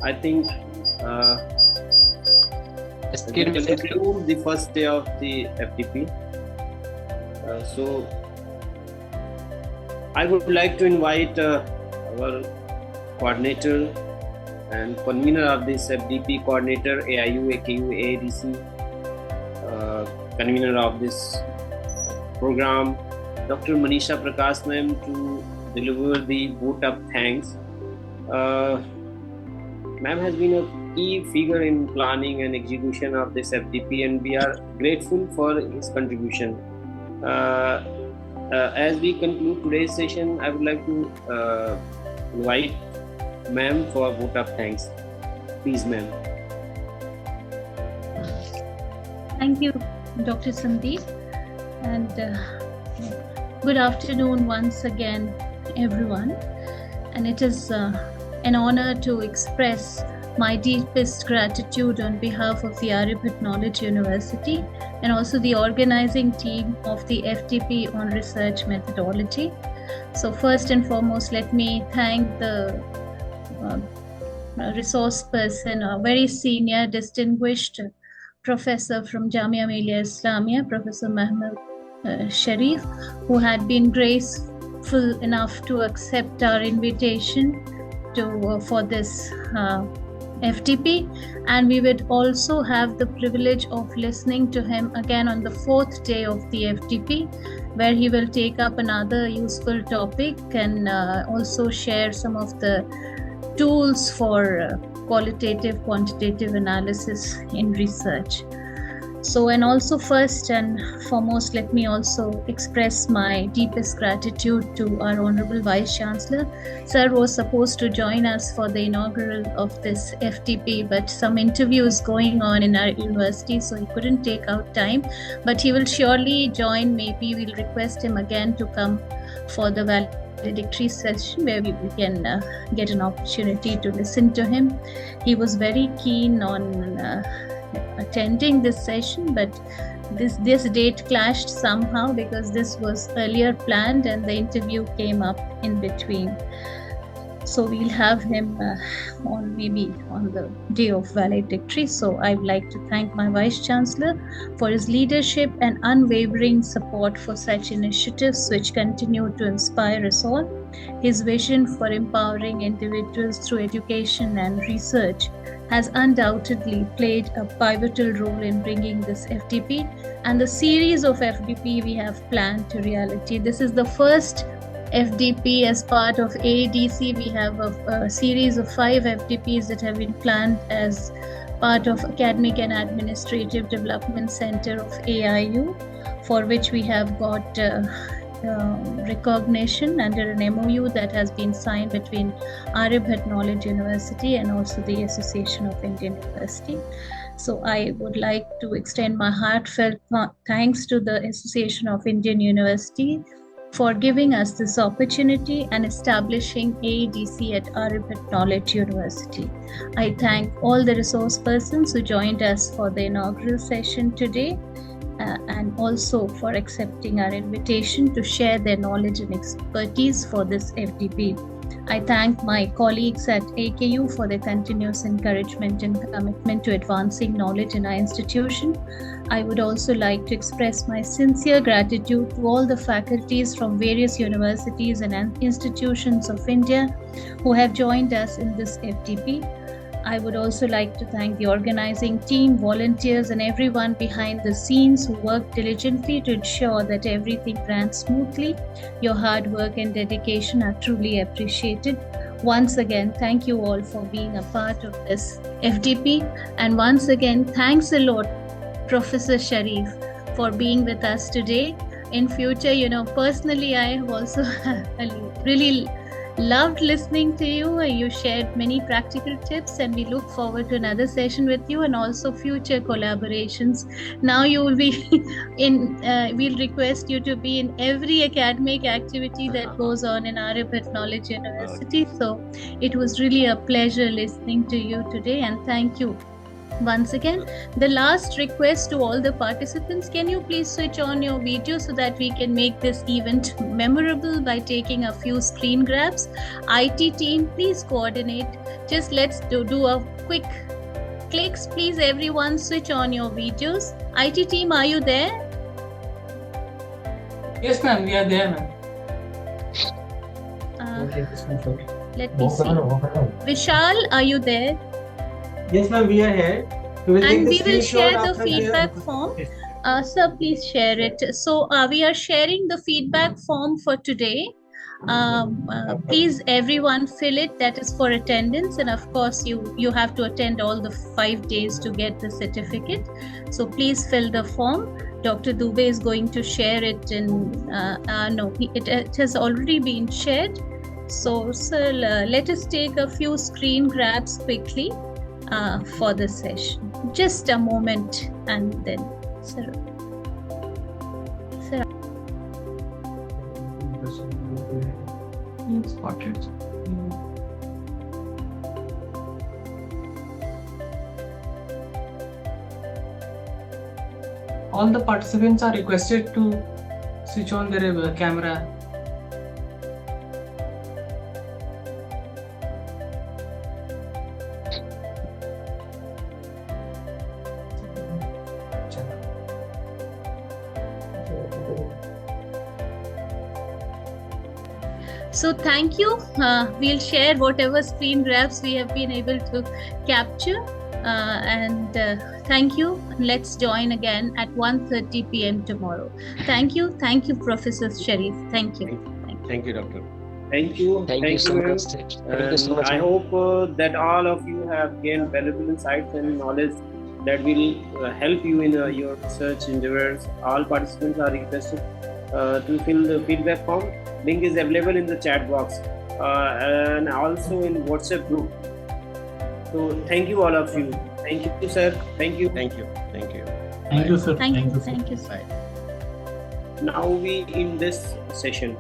I think we will conclude the first day of the FDP. So I would like to invite our coordinator and convener of this FDP, coordinator AIU, AKU, AADC, convener of this program, Dr. Manisha Prakash ma'am, to deliver the vote of thanks. Ma'am has been a key figure in planning and execution of this FDP, and we are grateful for his contribution. As we conclude today's session, I would like to invite ma'am for a vote of thanks. Please, ma'am. Thank you, Dr. Sandeep, and good afternoon once again, everyone. And it is an honor to express my deepest gratitude on behalf of the Aryabhat Knowledge University and also the organizing team of the FDP on research methodology. So first and foremost, let me thank the resource person, a very senior, distinguished professor from Jamia Millia Islamia, Professor Mahmoud Sharif, who had been graceful enough to accept our invitation to for this FDP, and we would also have the privilege of listening to him again on the fourth day of the FDP, where he will take up another useful topic and also share some of the tools for qualitative, quantitative analysis in research. So, and also first and foremost, let me also express my deepest gratitude to our Honorable Vice Chancellor. Sir was supposed to join us for the inaugural of this FDP, but some interviews going on in our university, so he couldn't take out time, but he will surely join. Maybe we'll request him again to come for the valedictory session where we can get an opportunity to listen to him. He was very keen on attending this session, but this date clashed somehow because this was earlier planned and the interview came up in between. So we'll have him maybe on the day of valedictory. So I would like to thank my Vice Chancellor for his leadership and unwavering support for such initiatives which continue to inspire us all. His vision for empowering individuals through education and research has undoubtedly played a pivotal role in bringing this FDP and the series of FDP we have planned to reality. This is the first FDP as part of AADC. We have a series of 5 FDPs that have been planned as part of Academic and Administrative Development Center of AIU, for which we have got recognition under an MOU that has been signed between Aryabhat Knowledge University and also the Association of Indian University. So I would like to extend my heartfelt thanks to the Association of Indian University for giving us this opportunity and establishing AADC at Aryabhat Knowledge University. I thank all the resource persons who joined us for the inaugural session today, and also for accepting our invitation to share their knowledge and expertise for this FDP. I thank my colleagues at AKU for their continuous encouragement and commitment to advancing knowledge in our institution. I would also like to express my sincere gratitude to all the faculties from various universities and institutions of India who have joined us in this FDP. I would also like to thank the organizing team, volunteers, and everyone behind the scenes who worked diligently to ensure that everything ran smoothly. Your hard work and dedication are truly appreciated. Once again, thank you all for being a part of this FDP. And once again, thanks a lot, Professor Sharif, for being with us today. In future, personally, I have also really loved listening to you. You shared many practical tips, and we look forward to another session with you and also future collaborations. Now you will be we'll request you to be in every academic activity that goes on in Aryabhat Knowledge University. So it was really a pleasure listening to you today, and thank you Once again, the last request to all the participants, can you please switch on your video so that we can make this event memorable by taking a few screen grabs? IT team, please coordinate. Just let's do a quick clicks. Please everyone switch on your videos. IT team, are you there? Yes, ma'am, we are there, ma'am. Let me see. Vishal, are you there? Yes, ma'am, we are here. And we will share the feedback form. Sir, please share it. So we are sharing the feedback form for today. Please everyone fill it. That is for attendance, and of course you have to attend all the 5 days to get the certificate. So please fill the form. Dr. Dubey is going to share it in it has already been shared. So sir, let us take a few screen grabs quickly for the session. Just a moment, and then sir. All the participants are requested to switch on their camera. So thank you. We'll share whatever screen grabs we have been able to capture. And thank you. Let's join again at 1:30 p.m. tomorrow. Thank you. Thank you, Professor Sharif. Thank you. Thank you, Doctor. Thank you. Thank you so much. Thank you so much. I hope that all of you have gained valuable insights and knowledge that will help you in your research endeavors. All participants are requested to fill the feedback form. Link is available in the chat box and also in WhatsApp group. So thank you all of you. Thank you, sir. Thank you. Thank you. Thank you. Thank you, sir. Thank you, sir. Now we in this session